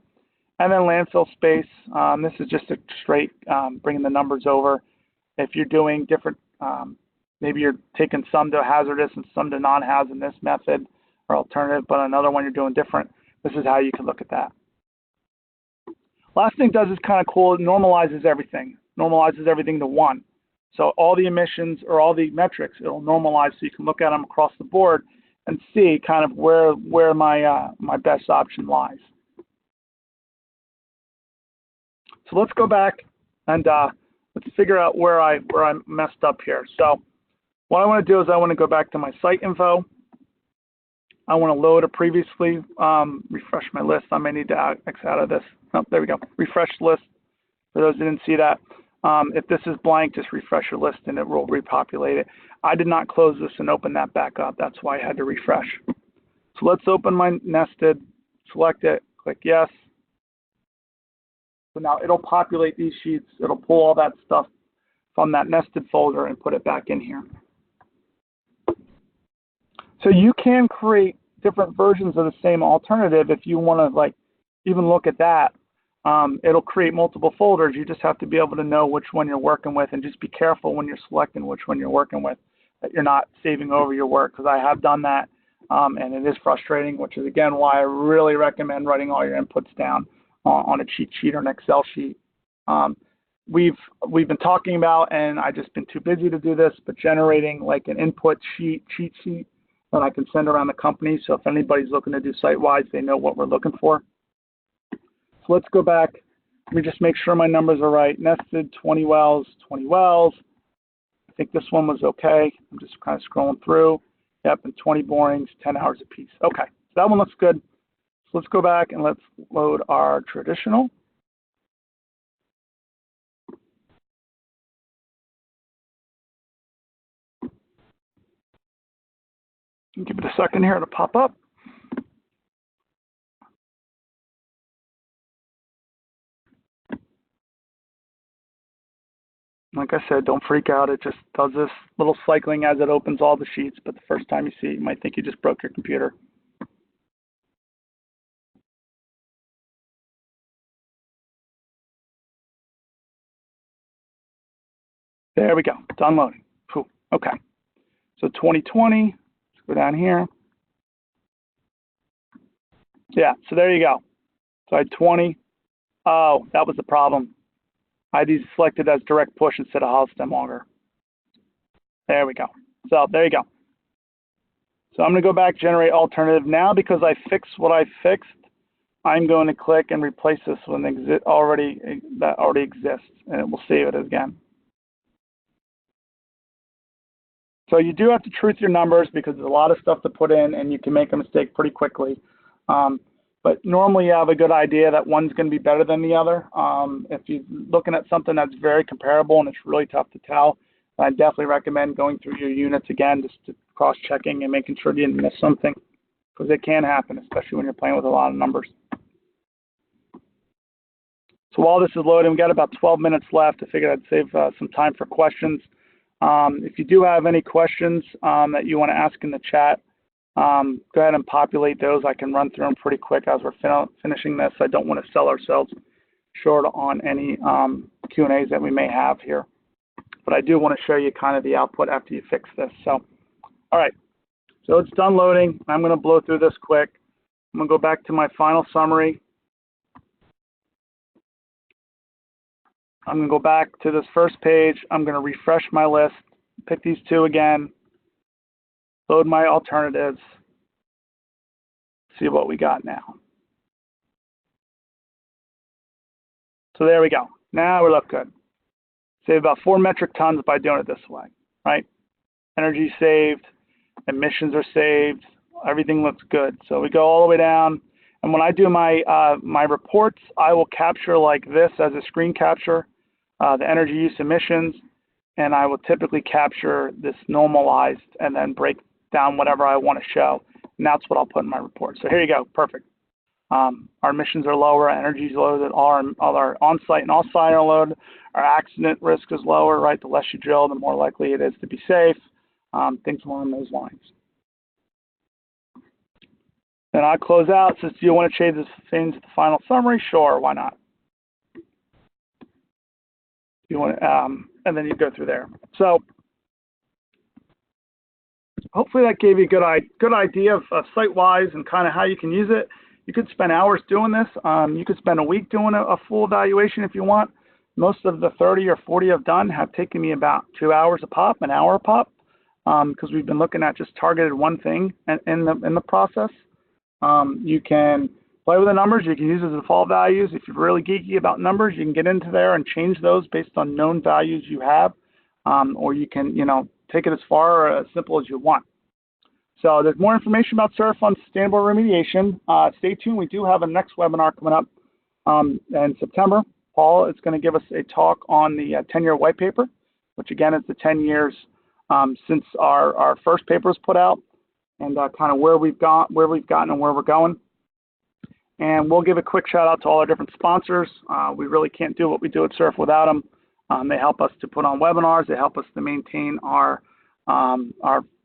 And then landfill space. This is just a straight bringing the numbers over. If you're doing different, maybe you're taking some to hazardous and some to non-hazardous in this method or alternative, but another one you're doing different, this is how you can look at that. Last thing it does is kind of cool. It normalizes everything to one. So all the emissions or all the metrics, it'll normalize so you can look at them across the board and see kind of where my best option lies. So let's go back and let's figure out where I messed up here. So what I want to do is I want to go back to my site info. I want to load a previously, refresh my list. I may need to X out of this. Oh, there we go. Refresh list. For those who didn't see that, if this is blank, just refresh your list and it will repopulate it. I did not close this and open that back up. That's why I had to refresh. So let's open my nested, select it, click yes. So now it'll populate these sheets. It'll pull all that stuff from that nested folder and put it back in here. So you can create different versions of the same alternative if you want to even look at that. It'll create multiple folders. You just have to be able to know which one you're working with, and just be careful when you're selecting which one you're working with, that you're not saving over your work, because I have done that, and it is frustrating, which is again why I really recommend writing all your inputs down on a cheat sheet or an Excel sheet. We've been talking about, and I've just been too busy to do this, but generating like an input cheat sheet that I can send around the company. So if anybody's looking to do SiteWise, they know what we're looking for. So let's go back. Let me just make sure my numbers are right. Nested, 20 wells, 20 wells. I think this one was okay. I'm just kind of scrolling through. Yep, and 20 borings, 10 hours apiece. Okay, so that one looks good. So let's go back and let's load our traditional. Give it a second here to pop up. Like I said, don't freak out. It just does this little cycling as it opens all the sheets, but the first time you see it, you might think you just broke your computer. There we go. It's unloading. Cool. Okay. So 2020, let's go down here. Yeah, so there you go. So I had 20. Oh, that was the problem. I had these selected as direct push instead of hollow stem auger. There we go. So there you go. So I'm going to go back, generate alternative. Now, because I fixed what I fixed, I'm going to click and replace this with that already exists, and it will save it again. So you do have to truth your numbers because there's a lot of stuff to put in, and you can make a mistake pretty quickly. But normally you have a good idea that one's going to be better than the other. If you're looking at something that's very comparable and it's really tough to tell, I definitely recommend going through your units again, just to cross-checking and making sure you didn't miss something, because it can happen, especially when you're playing with a lot of numbers. So while this is loading, we've got about 12 minutes left. I figured I'd save some time for questions. If you do have any questions that you want to ask in the chat, go ahead and populate those. I can run through them pretty quick as we're finishing this. I don't want to sell ourselves short on any Q&As that we may have here. But I do want to show you kind of the output after you fix this. So, all right. So it's done loading. I'm going to blow through this quick. I'm going to go back to my final summary. I'm going to go back to this first page. I'm going to refresh my list, pick these two again, load my alternatives, see what we got now. So there we go. Now we look good. Save about 4 metric tons by doing it this way, right? Energy saved, emissions are saved, everything looks good. So we go all the way down, and when I do my my reports, I will capture like this as a screen capture, the energy use emissions, and I will typically capture this normalized and then break down whatever I want to show, and that's what I'll put in my report. So here you go, perfect. Our emissions are lower, energy is loaded, all our on-site and off-site are loaded, our accident risk is lower, right? The less you drill, the more likely it is to be safe, things along those lines. Then I'll close out. Says, do you want to change this thing to the final summary? Sure, why not? You want and then you go through there. So hopefully that gave you a good idea of SiteWise and kind of how you can use it. You could spend hours doing this. You could spend a week doing a full evaluation if you want. Most of the 30 or 40 I've done have taken me about 2 hours a pop, an hour a pop, because we've been looking at just targeted one thing in the process. You can play with the numbers. You can use it as default values. If you're really geeky about numbers, you can get into there and change those based on known values you have, or you can, take it as far or as simple as you want. So there's more information about SURF on sustainable remediation. Stay tuned. We do have a next webinar coming up in September. Paul is going to give us a talk on the 10-year white paper, which again is the 10 years since our first paper was put out, and kind of where we've gotten and where we're going. And we'll give a quick shout out to all our different sponsors. We really can't do what we do at SURF without them. They help us to put on webinars. They help us to maintain our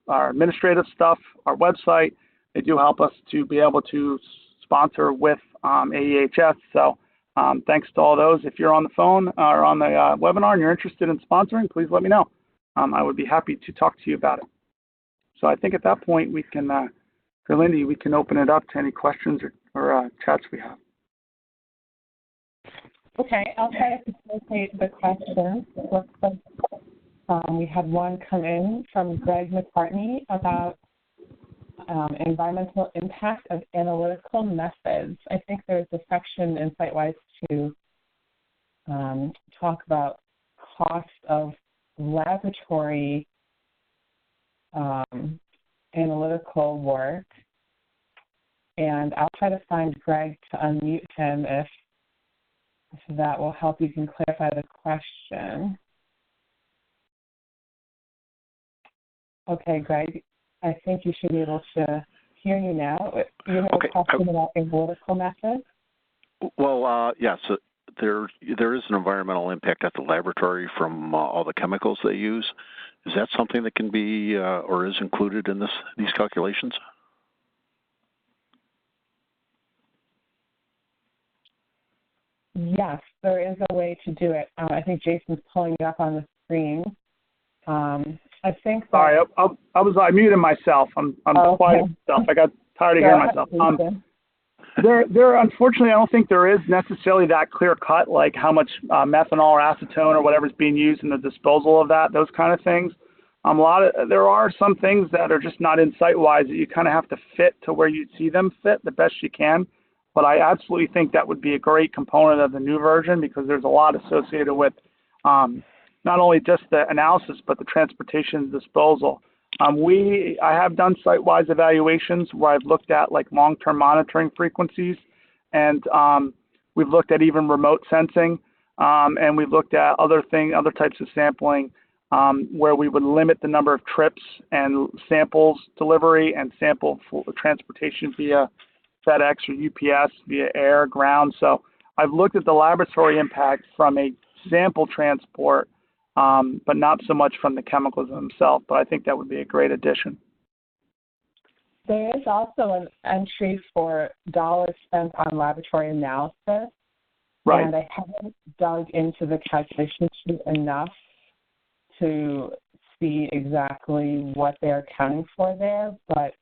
administrative stuff, our website. They do help us to be able to sponsor with AEHS. So thanks to all those. If you're on the phone or on the webinar and you're interested in sponsoring, please let me know. I would be happy to talk to you about it. So I think at that point we can, for Lindy, we can open it up to any questions or chats we have. Okay, I'll try to facilitate the questions. Looks like we had one come in from Greg McCartney about environmental impact of analytical methods. I think there's a section in SiteWise to talk about cost of laboratory analytical work, and I'll try to find Greg to unmute him if that will help. You can clarify the question. Okay, Greg, I think you should be able to hear you now. You have a question about analytical methods? Well, yes, there is an environmental impact at the laboratory from all the chemicals they use. Is that something that can be or is included in these calculations? Yes, there is a way to do it. I think Jason's pulling it up on the screen. I think. Sorry, I muted myself. I'm quiet myself. I got tired of hearing myself. There, unfortunately, I don't think there is necessarily that clear cut, like how much methanol or acetone or whatever is being used in the disposal of that, those kind of things. There are some things that are just not in SiteWise that you kind of have to fit to where you see them fit the best you can. But I absolutely think that would be a great component of the new version because there's a lot associated with not only just the analysis, but the transportation disposal. I have done SiteWise evaluations where I've looked at like long-term monitoring frequencies, and we've looked at even remote sensing, and we've looked at other types of sampling where we would limit the number of trips and samples delivery and sample transportation via FedEx or UPS, via air, ground. So I've looked at the laboratory impact from a sample transport, but not so much from the chemicals themselves. But I think that would be a great addition. There is also an entry for dollars spent on laboratory analysis. Right. And I haven't dug into the calculation sheet enough to see exactly what they're accounting for there, but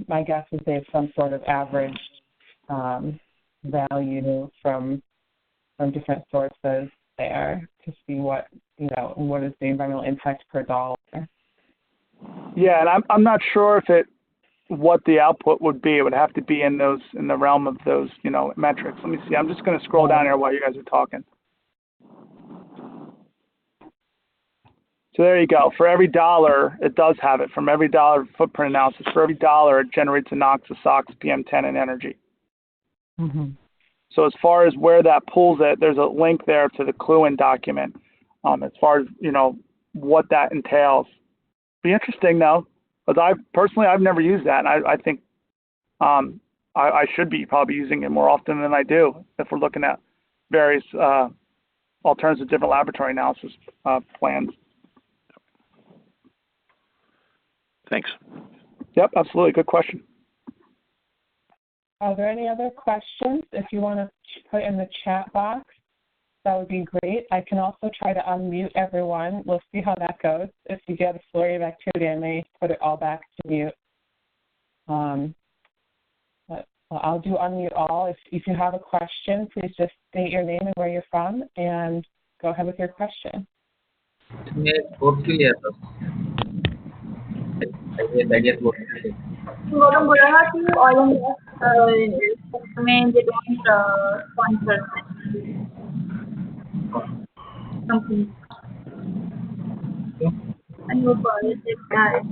my guess is they have some sort of average value from different sources there to see what is the environmental impact per dollar. Yeah, and I'm not sure what the output would be. It would have to be in the realm of those metrics. Let me see. I'm just going to scroll down here while you guys are talking. So there you go. For every dollar, it does have it. From every dollar footprint analysis, for every dollar, it generates a NOx, a SOx, PM10, and energy. Mm-hmm. So as far as where that pulls it, there's a link there to the Cluin document. As far as what that entails, be interesting though, because I've never used that, and I think I should be probably using it more often than I do if we're looking at various alternative different laboratory analysis plans. Thanks. Yep, absolutely. Good question. Are there any other questions? If you want to put in the chat box, that would be great. I can also try to unmute everyone. We'll see how that goes. If you get a flurry of activity, I may put it all back to mute. But I'll do unmute all. If you have a question, please just state your name and where you're from, and go ahead with your question. I guess what Gautam Gurahati, oil and gas may they don't sponsor companies. And no politics, guys.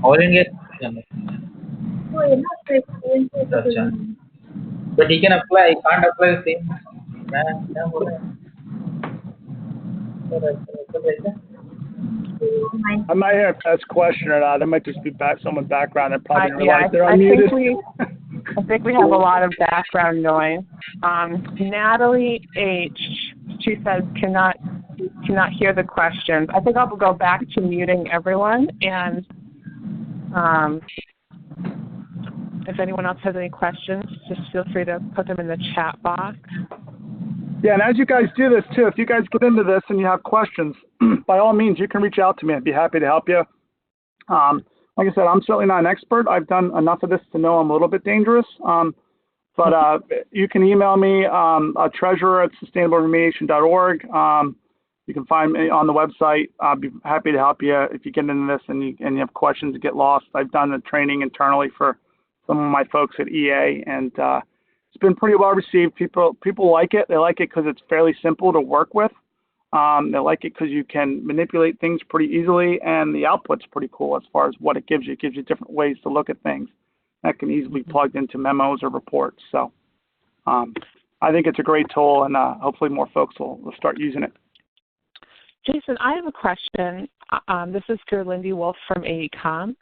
Oil and gas. So you're not experience. But he can apply. He can't apply the same. I might have to ask a question or not. There might just be someone background that probably didn't realize they're unmuted. I think we have a lot of background noise. Natalie H. She says cannot hear the questions. I think I'll go back to muting everyone, and if anyone else has any questions, just feel free to put them in the chat box. Yeah, and as you guys do this too, if you guys get into this and you have questions, by all means, you can reach out to me. I'd be happy to help you. Like I said, I'm certainly not an expert. I've done enough of this to know I'm a little bit dangerous. But you can email me, treasurer@sustainablерemediation.org. You can find me on the website. I'll be happy to help you if you get into this and you have questions and get lost. I've done the training internally for some of my folks at EA, and it's been pretty well received. People like it. They like it because it's fairly simple to work with. They like it because you can manipulate things pretty easily, and the output's pretty cool as far as what it gives you. It gives you different ways to look at things that can easily be plugged into memos or reports. So I think it's a great tool, and hopefully more folks will start using it. Jason, I have a question. This is for Lindy Wolf from AECOM.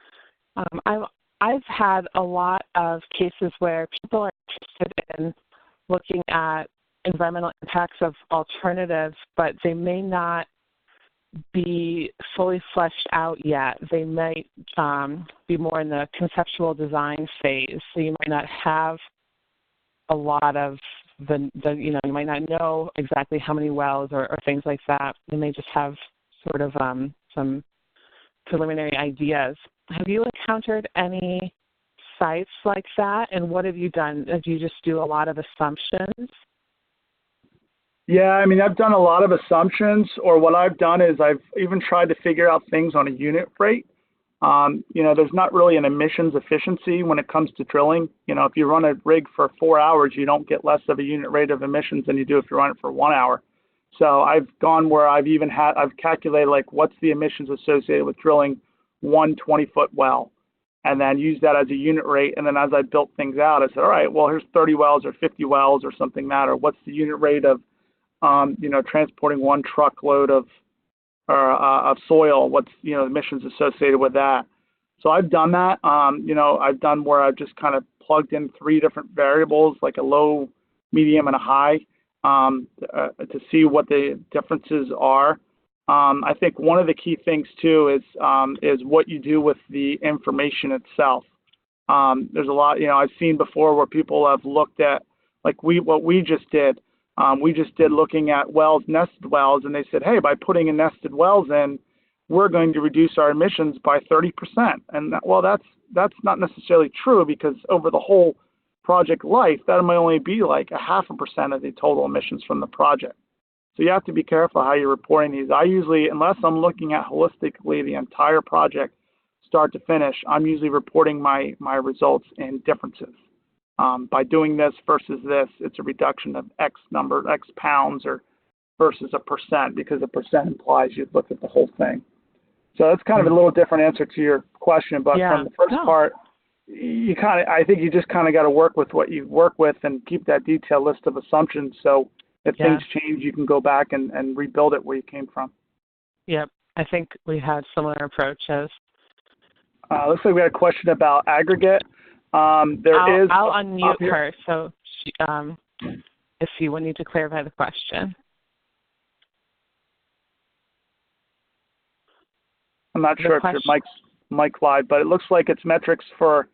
I've had a lot of cases where people are interested in looking at environmental impacts of alternatives, but they may not be fully fleshed out yet. They might be more in the conceptual design phase, so you might not have a lot of you might not know exactly how many wells or things like that. You may just have sort of some preliminary ideas. Have you encountered any sites like that, and what have you done? Do you just do a lot of assumptions? Yeah, I mean, I've done a lot of assumptions, or what I've done is I've even tried to figure out things on a unit rate. There's not really an emissions efficiency when it comes to drilling. If you run a rig for 4 hours, you don't get less of a unit rate of emissions than you do if you run it for 1 hour. So I've gone where I've calculated like what's the emissions associated with drilling one 20-foot well, and then use that as a unit rate. And then as I built things out, I said, all right, well, here's 30 wells or 50 wells or something matter. What's the unit rate of transporting one truckload of soil? What's the emissions associated with that? So I've done that. I've done where I've just kind of plugged in 3 different variables, like a low, medium, and a high, to see what the differences are. I think one of the key things too is what you do with the information itself. There's a lot, I've seen before where people have looked at like what we just did. We just did looking at wells, nested wells, and they said, hey, by putting in nested wells in, we're going to reduce our emissions by 30%. And that's not necessarily true, because over the whole project life, that might only be like 0.5% of the total emissions from the project. So you have to be careful how you're reporting these. I usually, unless I'm looking at holistically the entire project, start to finish, I'm usually reporting my results in differences. By doing this versus this, it's a reduction of X number, X pounds, or versus a percent, because a percent implies you look at the whole thing. So that's kind of a little different answer to your question, but from the first part, I think you just kind of got to work with what you work with and keep that detailed list of assumptions. So if things change, you can go back and rebuild it where you came from. Yep, I think we had similar approaches. Looks like we had a question about aggregate. I'll unmute her, so if you would need to clarify the question. I'm not sure if your mic's live, but it looks like it's metrics for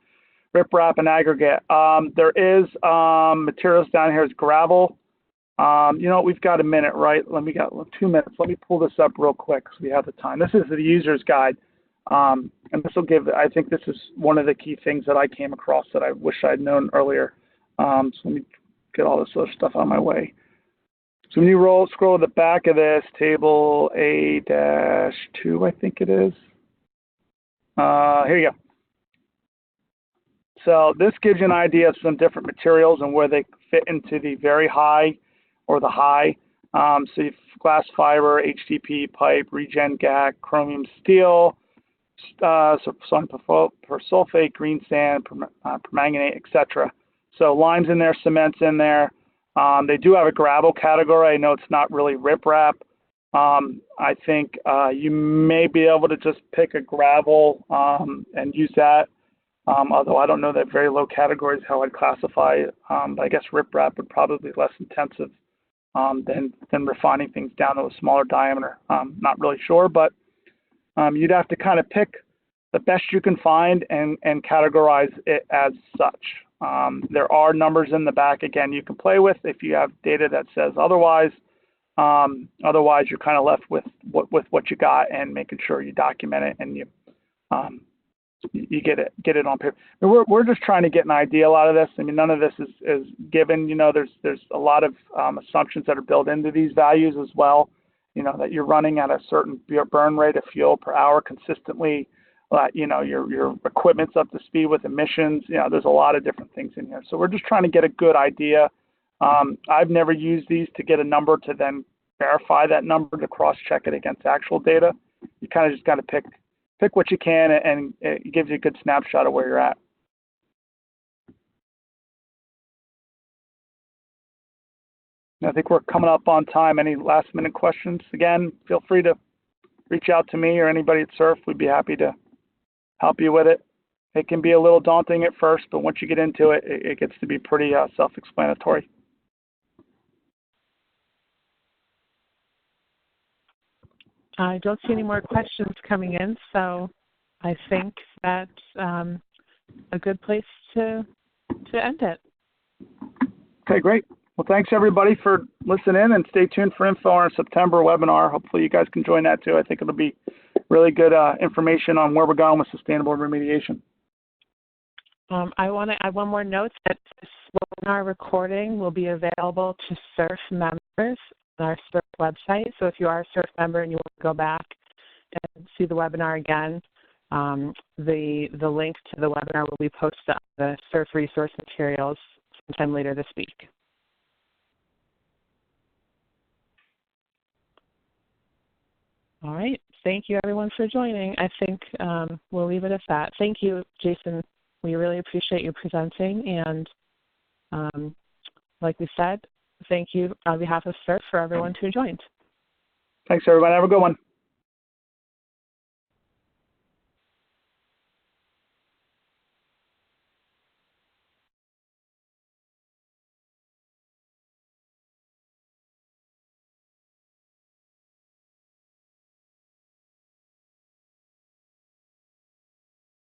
riprap and aggregate. There is materials down here is gravel. We've got a minute, right? We got 2 minutes. Let me pull this up real quick so we have the time. This is the user's guide. And this will I think this is one of the key things that I came across that I wish I'd known earlier. So let me get all this other stuff out of my way. So when you scroll to the back of this, table A-2, I think it is. Here you go. So this gives you an idea of some different materials and where they fit into the very high or the high. So you have glass fiber, HDP pipe, regen GAC, chromium steel, sodium persulfate, green sand, permanganate, etc. So lime's in there, cement's in there. They do have a gravel category. I know it's not really riprap. I think you may be able to just pick a gravel and use that. Although I don't know that very low categories how I'd classify it. But I guess riprap would probably be less intensive than refining things down to a smaller diameter. Not really sure, but you'd have to kind of pick the best you can find and categorize it as such. There are numbers in the back, again, you can play with if you have data that says otherwise. Otherwise, you're kind of left with what you got and making sure you document it and you get it on paper. We're just trying to get an idea out of this. I mean, none of this is given. There's a lot of assumptions that are built into these values as well. That you're running at a certain burn rate of fuel per hour consistently. Your equipment's up to speed with emissions. There's a lot of different things in here. So we're just trying to get a good idea. I've never used these to get a number to then verify that number to cross-check it against actual data. You kind of just got to pick what you can, and it gives you a good snapshot of where you're at. I think we're coming up on time. Any last-minute questions? Again, feel free to reach out to me or anybody at SURF. We'd be happy to help you with it. It can be a little daunting at first, but once you get into it, it gets to be pretty self-explanatory. I don't see any more questions coming in, so I think that's a good place to end it. Okay, great. Well, thanks everybody for listening, and stay tuned for info on our September webinar. Hopefully you guys can join that too. I think it'll be really good information on where we're going with sustainable remediation. I want to add one more note that webinar recording will be available to SURF members on our SURF website. So if you are a SURF member and you want to go back and see the webinar again, the link to the webinar will be posted on the SURF resource materials sometime later this week. All right. Thank you, everyone, for joining. I think we'll leave it at that. Thank you, Jason. We really appreciate you presenting. And like we said, thank you on behalf of SURF for everyone who joined. Thanks, everyone. Have a good one.